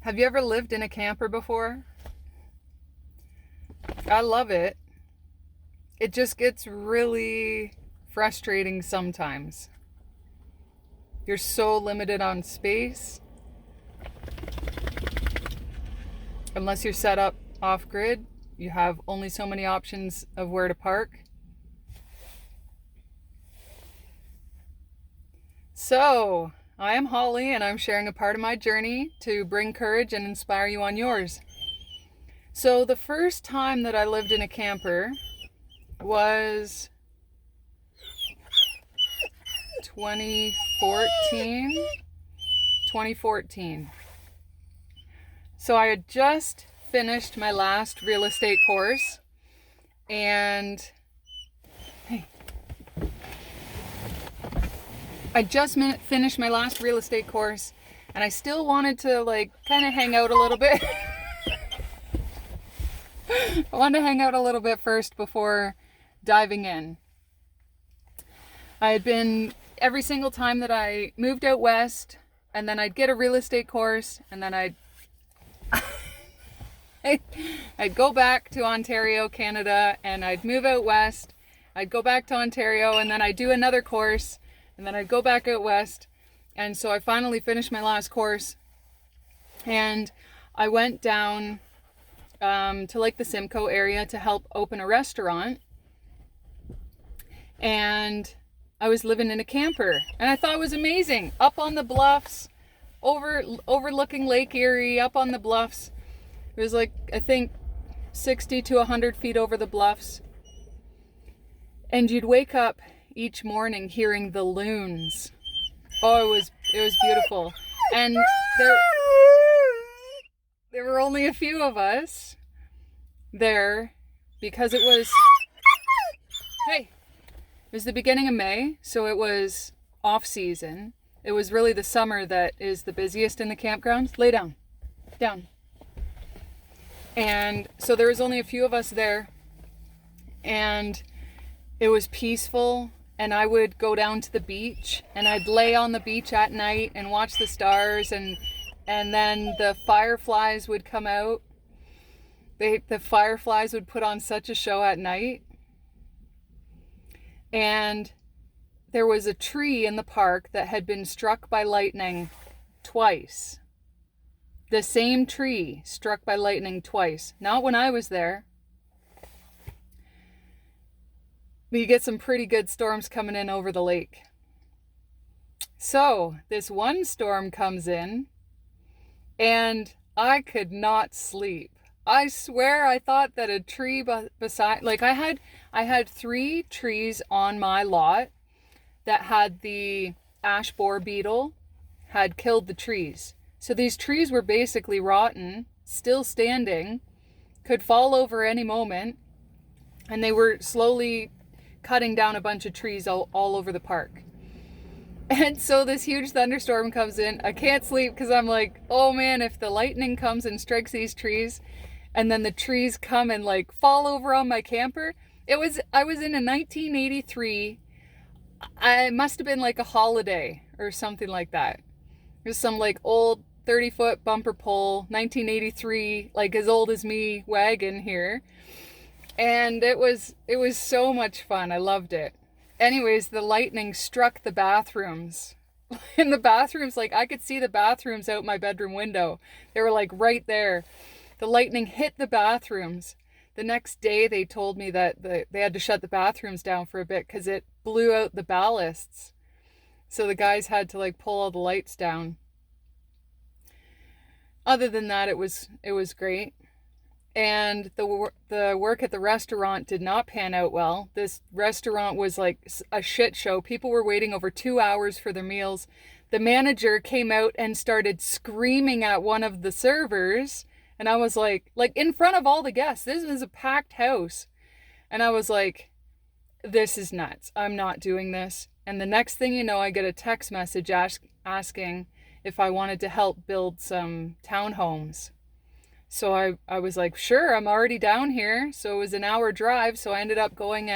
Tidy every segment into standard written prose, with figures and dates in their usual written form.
Have you ever lived in a camper before? I love it. It just gets really frustrating sometimes. You're so limited on space unless you're set up off grid. You have only so many options of where to park. So, I am Holly and I'm sharing a part of my journey to bring courage and inspire you on yours. So, the first time that I lived in a camper was 2014. 2014. So I had just finished my last real estate course and I just finished my last real estate course and I still wanted to kind of hang out a little bit. I wanted to hang out a little bit first before diving in. I had been every single time that I moved out west, and then I'd get a real estate course, and then I'd go back to Ontario, Canada, and I'd move out west. I'd go back to Ontario, and then I'd do another course, and then I'd go back out west. And so I finally finished my last course, and I went down to the Simcoe area to help open a restaurant. And I was living in a camper, and I thought it was amazing. Up on the bluffs, overlooking Lake Erie, up on the bluffs. It was I think 60 to 100 feet over the bluffs. And you'd wake up each morning hearing the loons. Oh, it was beautiful. And there were only a few of us there because it was the beginning of May, so it was off season. It was really the summer that is the busiest in the campgrounds. Lay down. Down. And so there was only a few of us there, and it was peaceful, and I would go down to the beach, and I'd lay on the beach at night and watch the stars, and then the fireflies would come out. The fireflies would put on such a show at night. And there was a tree in the park that had been struck by lightning twice. The same tree struck by lightning twice. Not when I was there. But you get some pretty good storms coming in over the lake. So this one storm comes in, and I could not sleep. I swear I thought that a tree beside, I had 3 trees on my lot that had the ash borer beetle had killed the trees. So these trees were basically rotten, still standing, could fall over any moment, and they were slowly cutting down a bunch of trees all over the park. And so this huge thunderstorm comes in. I can't sleep because I'm like, oh man, if the lightning comes and strikes these trees, and then the trees come and fall over on my camper. I was in a 1983. I must have been a holiday or something like that. There's some old 30-foot bumper pole, 1983, as old as me wagon here. And it was so much fun. I loved it. Anyways, the lightning struck the bathrooms. In the bathrooms, I could see the bathrooms out my bedroom window. They were right there. The lightning hit the bathrooms. The next day they told me that they had to shut the bathrooms down for a bit because it blew out the ballasts. So the guys had to pull all the lights down. Other than that, it was great. And the work at the restaurant did not pan out well. This restaurant was a shit show. People were waiting over 2 hours for their meals. The manager came out and started screaming at one of the servers. And I was in front of all the guests. This was a packed house. And I was like, this is nuts. I'm not doing this. And the next thing you know, I get a text message asking if I wanted to help build some townhomes. So I was like, sure, I'm already down here. So it was an hour drive. So I ended up going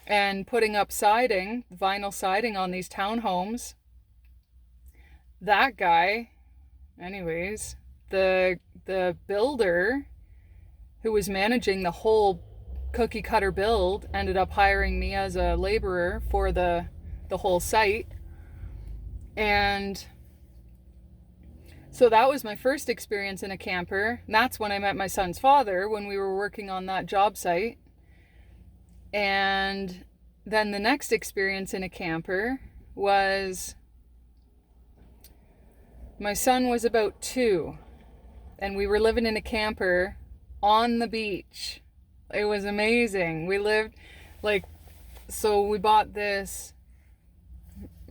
and putting up siding, vinyl siding on these townhomes. That guy, anyways, the builder who was managing the whole cookie cutter build ended up hiring me as a laborer for the whole site. And so that was my first experience in a camper. And that's when I met my son's father, when we were working on that job site. And then the next experience in a camper was, my son was about 2, and we were living in a camper on the beach. It was amazing. We lived so we bought this,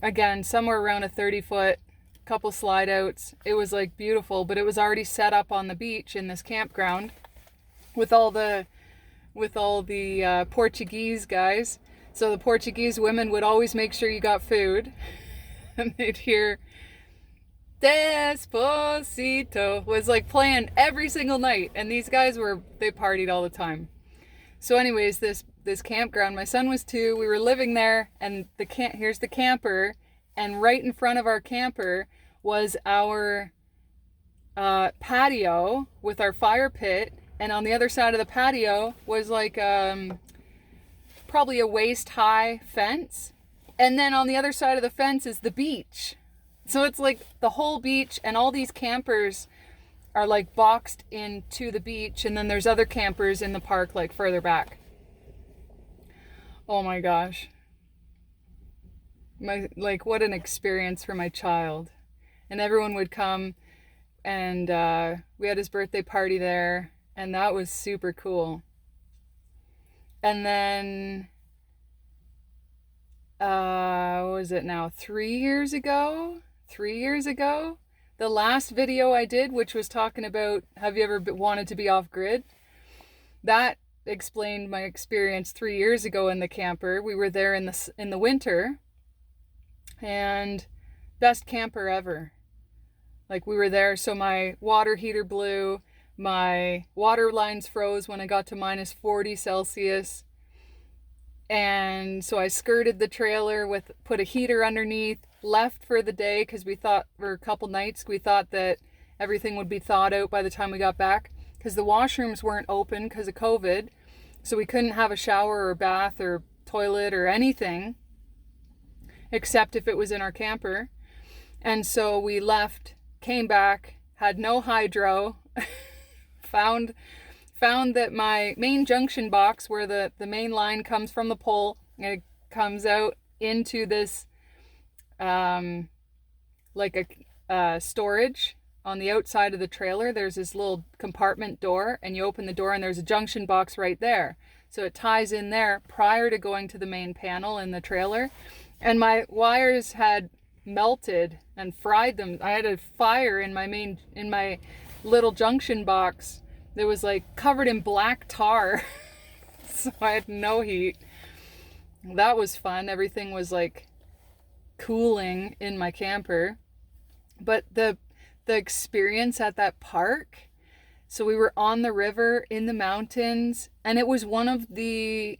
again, somewhere around a 30-foot, couple slide outs. It was beautiful, but it was already set up on the beach in this campground with all the Portuguese guys. So the Portuguese women would always make sure you got food, and they'd hear Despacito was playing every single night, and these guys they partied all the time. So anyways, this campground, my son was 2, we were living there, and here's the camper, and right in front of our camper was our patio with our fire pit, and on the other side of the patio was probably a waist-high fence, and then on the other side of the fence is the beach. So it's the whole beach, and all these campers are boxed into the beach, and then there's other campers in the park further back. Oh my gosh. What an experience for my child. And everyone would come, and we had his birthday party there, and that was super cool. And then what was it now? 3 years ago, the last video I did, which was talking about, have you ever wanted to be off grid? That explained my experience 3 years ago in the camper. We were there in the winter, and best camper ever. We were there, so my water heater blew, my water lines froze when I got to minus 40 Celsius. And so I skirted the trailer put a heater underneath, left for the day because for a couple nights, we thought that everything would be thawed out by the time we got back, because the washrooms weren't open because of COVID. So we couldn't have a shower or bath or toilet or anything, except if it was in our camper. And so we left, came back, had no hydro, found that my main junction box, where the main line comes from the pole, and it comes out into this storage on the outside of the trailer. There's this little compartment door, and you open the door and there's a junction box right there. So it ties in there prior to going to the main panel in the trailer. And my wires had melted and fried them. I had a fire in my little junction box that was covered in black tar. So I had no heat. That was fun. Everything was cooling in my camper. But the experience at that park, so we were on the river in the mountains, and it was one of the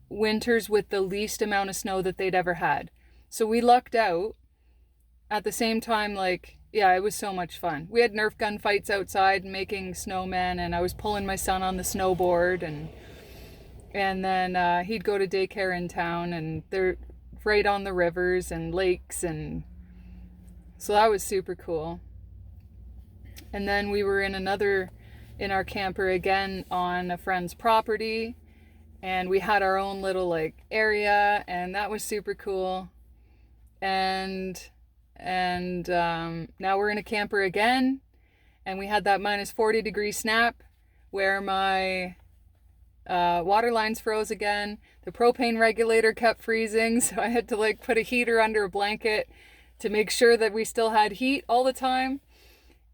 winters with the least amount of snow that they'd ever had. So we lucked out. At the same time, it was so much fun. We had Nerf gun fights outside, making snowmen, and I was pulling my son on the snowboard, and then he'd go to daycare in town, and they're right on the rivers and lakes, and so that was super cool. And then we were in our camper again on a friend's property, and we had our own little area, and that was super cool. And now we're in a camper again, and we had that minus 40 degree snap where my water lines froze again. The propane regulator kept freezing, so I had to put a heater under a blanket to make sure that we still had heat all the time.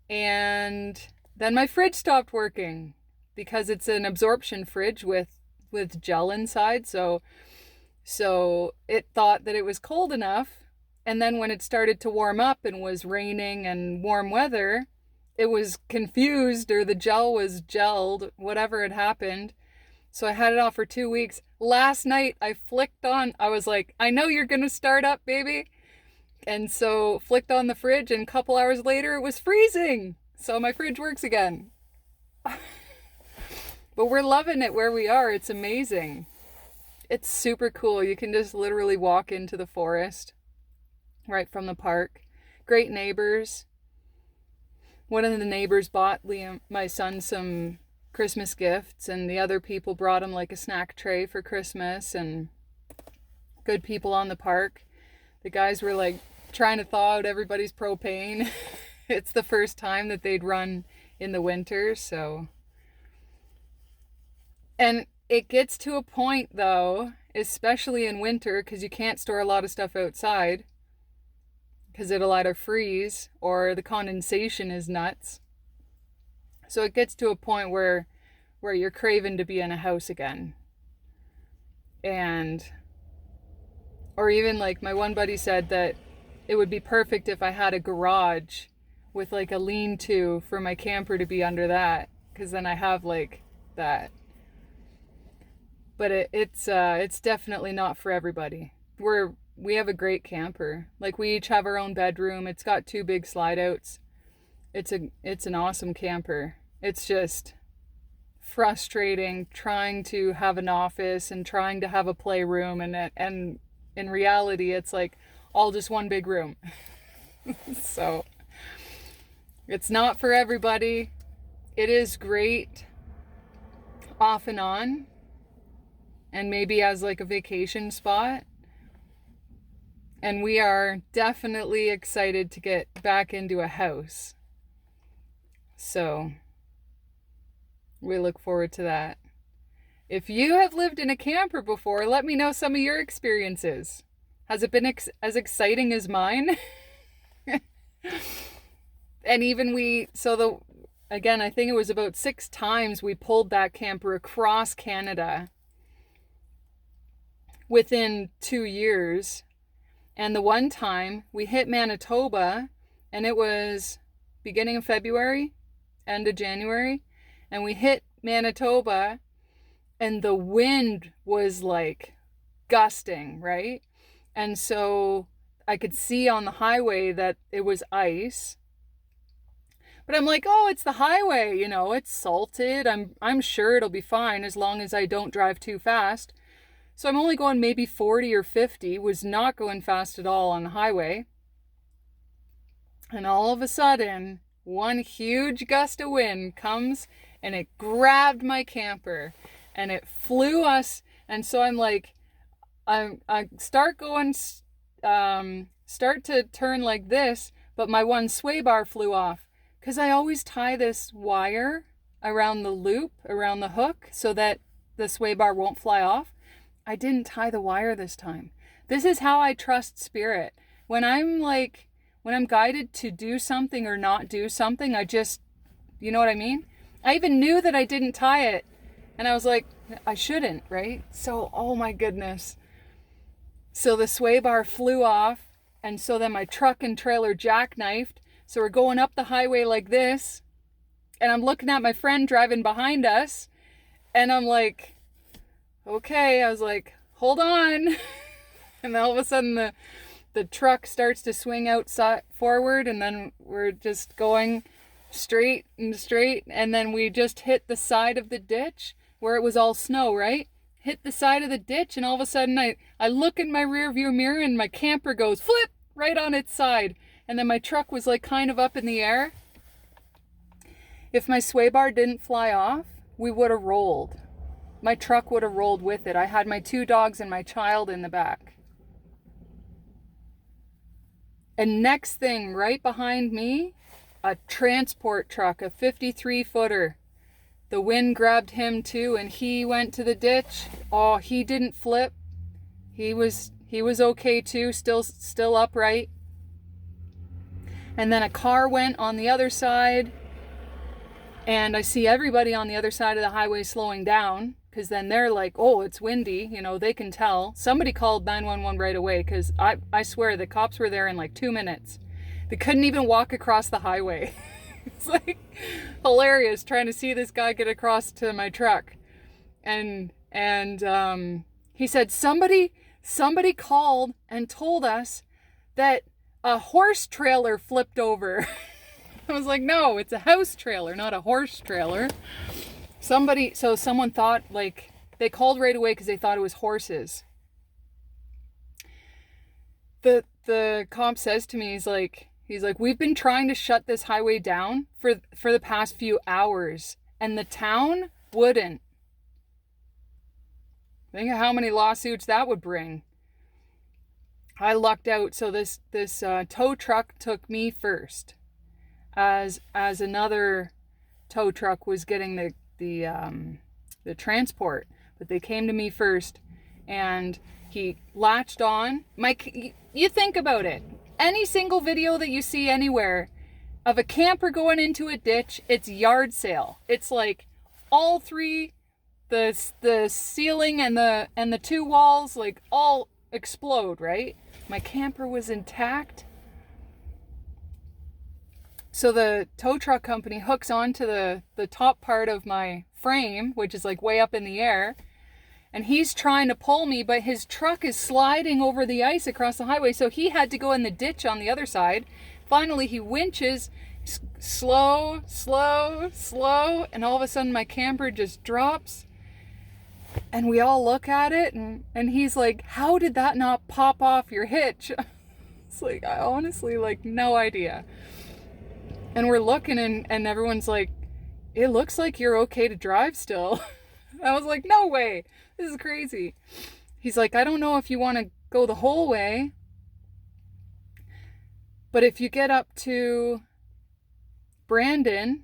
And then my fridge stopped working because it's an absorption fridge with gel inside, so it thought that it was cold enough. And then when it started to warm up and was raining and warm weather, it was confused, or the gel was gelled, whatever had happened. So I had it off for 2 weeks. Last night I flicked on, I was like, I know you're going to start up, baby. And so flicked on the fridge, and a couple hours later it was freezing. So my fridge works again. But we're loving it where we are. It's amazing. It's super cool. You can just literally walk into the forest right from the park. Great neighbors. One of the neighbors bought Liam, my son, some Christmas gifts, and the other people brought him like a snack tray for Christmas, and good people on the park. The guys were like trying to thaw out everybody's propane. It's the first time that they'd run in the winter, so. And it gets to a point though, especially in winter, because you can't store a lot of stuff outside because it'll either freeze or the condensation is nuts. So it gets to a point where you're craving to be in a house again. And, or even like my one buddy said that it would be perfect if I had a garage with like a lean-to for my camper to be under that, because then I have like that. But it's definitely not for everybody. We have a great camper. Like, we each have our own bedroom. It's got 2 big slide outs. It's an awesome camper. It's just frustrating trying to have an office and trying to have a playroom, and in reality it's like all just one big room. So it's not for everybody. It is great off and on, and maybe as like a vacation spot. And we are definitely excited to get back into a house. So we look forward to that. If you have lived in a camper before, let me know some of your experiences. Has it been as exciting as mine? And even again, I think it was about 6 times we pulled that camper across Canada within 2 years. And the one time we hit Manitoba, and it was beginning of February, end of January, and we hit Manitoba, and the wind was like gusting, right? And so I could see on the highway that it was ice. But I'm like, oh, it's the highway, it's salted. I'm sure it'll be fine as long as I don't drive too fast. So I'm only going maybe 40 or 50, was not going fast at all on the highway. And all of a sudden, one huge gust of wind comes and it grabbed my camper and it flew us. And so I'm like, I start to turn like this, but my one sway bar flew off, because I always tie this wire around the loop, around the hook, so that the sway bar won't fly off. I didn't tie the wire this time. This is how I trust spirit. When I'm guided to do something or not do something, I just, you know what I mean? I even knew that I didn't tie it, and I was like, I shouldn't, right? So, oh my goodness. So the sway bar flew off, and so then my truck and trailer jackknifed. So we're going up the highway like this, and I'm looking at my friend driving behind us, and I'm like, okay, I was like, hold on. And then all of a sudden the truck starts to swing outside forward, and then we're just going straight and straight, and then we just hit the side of the ditch where it was all snow, right? Hit the side of the ditch, and all of a sudden I look in my rear view mirror, and my camper goes flip right on its side. And then my truck was like kind of up in the air. If my sway bar didn't fly off, we would have rolled. My truck would have rolled with it. I had my 2 dogs and my child in the back. And next thing, right behind me, a transport truck, a 53-footer. The wind grabbed him too, and he went to the ditch. Oh, he didn't flip. He was okay too, still upright. And then a car went on the other side, and I see everybody on the other side of the highway slowing down, because then they're like, oh, it's windy, they can tell. Somebody called 911 right away, because I swear the cops were there in like 2 minutes. They couldn't even walk across the highway. It's like hilarious trying to see this guy get across to my truck. And he said, somebody called and told us that a horse trailer flipped over. I was like, no, it's a house trailer, not a horse trailer. Someone thought, like, they called right away because they thought it was horses. The cop says to me, he's like, we've been trying to shut this highway down for the past few hours, and the town wouldn't. Think of how many lawsuits that would bring. I lucked out. So this tow truck took me first, as another tow truck was getting the transport, but they came to me first, and he latched on. You think about it. Any single video that you see anywhere of a camper going into a ditch, it's yard sale. It's like all three, the ceiling and the two walls, like, all explode, right? My camper was intact. So the tow truck company hooks onto the top part of my frame, which is like way up in the air, and he's trying to pull me, but his truck is sliding over the ice across the highway, so he had to go in the ditch on the other side. Finally, he winches, slow, and all of a sudden my camper just drops, and we all look at it, and he's like, how did that not pop off your hitch? It's like, I honestly, like, no idea. And we're looking, and everyone's like, it looks like you're okay to drive still. I was like, no way. This is crazy. He's like, I don't know if you want to go the whole way, but if you get up to Brandon,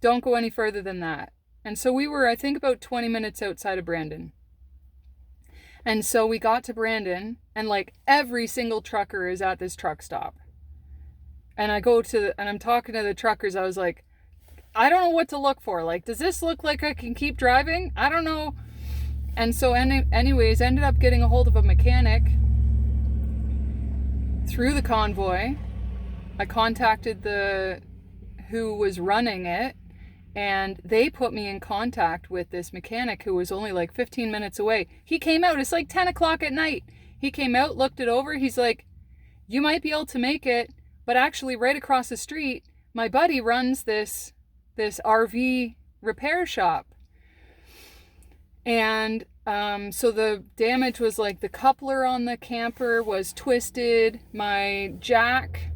don't go any further than that. And so we were, I think, about 20 minutes outside of Brandon. And so we got to Brandon, and like every single trucker is at this truck stop. And I'm talking to the truckers. I was like, I don't know what to look for. Like, does this look like I can keep driving? I don't know. And so anyways, ended up getting a hold of a mechanic through the convoy. I contacted who was running it, and they put me in contact with this mechanic who was only like 15 minutes away. He came out. It's like 10 o'clock at night. He came out, looked it over. He's like, you might be able to make it, but actually right across the street, my buddy runs this RV repair shop. And so the damage was like the coupler on the camper was twisted. My jack,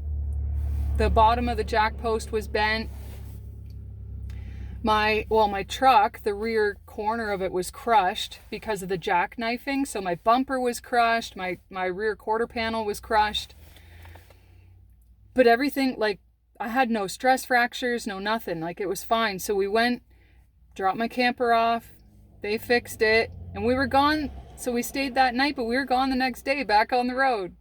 the bottom of the jack post was bent. My truck, the rear corner of it was crushed because of the jackknifing. So my bumper was crushed. My rear quarter panel was crushed. But everything, like, I had no stress fractures, no nothing. Like, it was fine. So we went, dropped my camper off. They fixed it. And we were gone. So we stayed that night, but we were gone the next day, back on the road.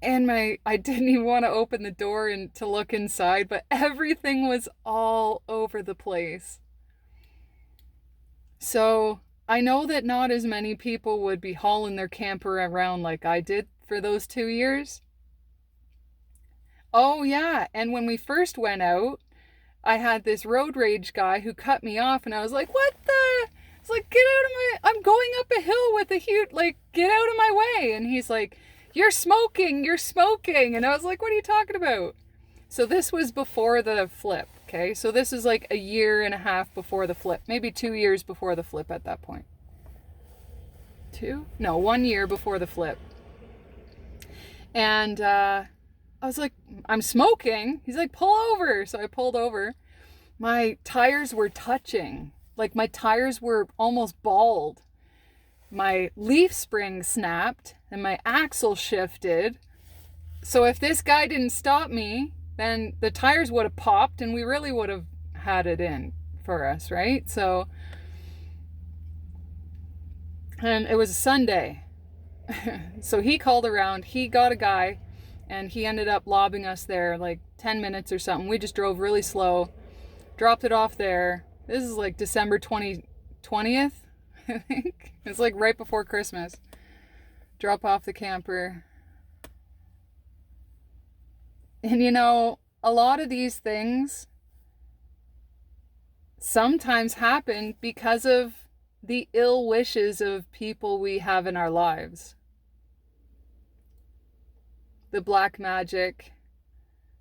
And I didn't even want to open the door and to look inside, but everything was all over the place. So I know that not as many people would be hauling their camper around like I did for those 2 years. Oh yeah, and when we first went out, I had this road rage guy who cut me off, and I was like, what the? It's like, get out of my, I'm going up a hill with a huge, like, get out of my way. And he's like, you're smoking. And I was like, what are you talking about? So this was before the flip, okay? So this is like a year and a half before the flip, maybe 2 years before the flip at that point. 2? No, 1 year before the flip. And I was like, I'm smoking. He's like, pull over. So I pulled over. My tires were touching. Like, my tires were almost bald. My leaf spring snapped and my axle shifted. So if this guy didn't stop me, then the tires would have popped and we really would have had it in for us, right? So, and it was a Sunday. So he called around, he got a guy, and he ended up lobbing us there like 10 minutes or something. We just drove really slow, dropped it off there. This is like December 20th, I think. It's like right before Christmas. Drop off the camper. And you know, a lot of these things sometimes happen because of the ill wishes of people we have in our lives. the black magic,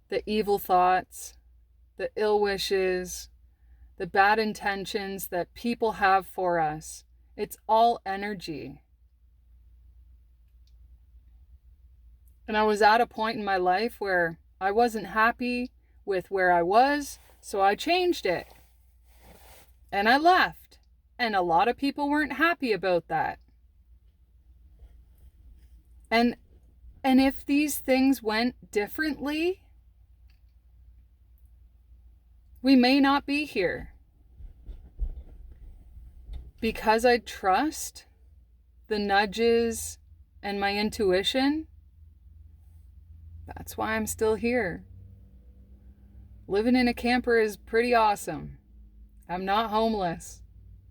the evil thoughts, the ill wishes, the bad intentions that people have for us. It's all energy. And I was at a point in my life where I wasn't happy with where I was, so I changed it. And I left. And a lot of people weren't happy about that. And if these things went differently, we may not be here. Because I trust the nudges and my intuition, that's why I'm still here. Living in a camper is pretty awesome. I'm not homeless,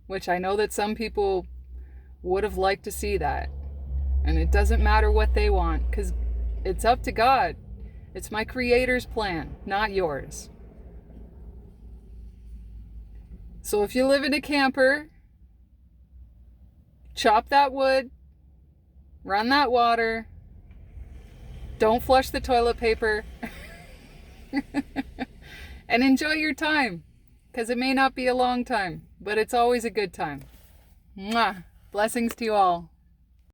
which I know that some people would have liked to see that. And it doesn't matter what they want, because it's up to God. It's my Creator's plan, not yours. So if you live in a camper, chop that wood, run that water, don't flush the toilet paper, and enjoy your time, because it may not be a long time, but it's always a good time. Mwah! Blessings to you all.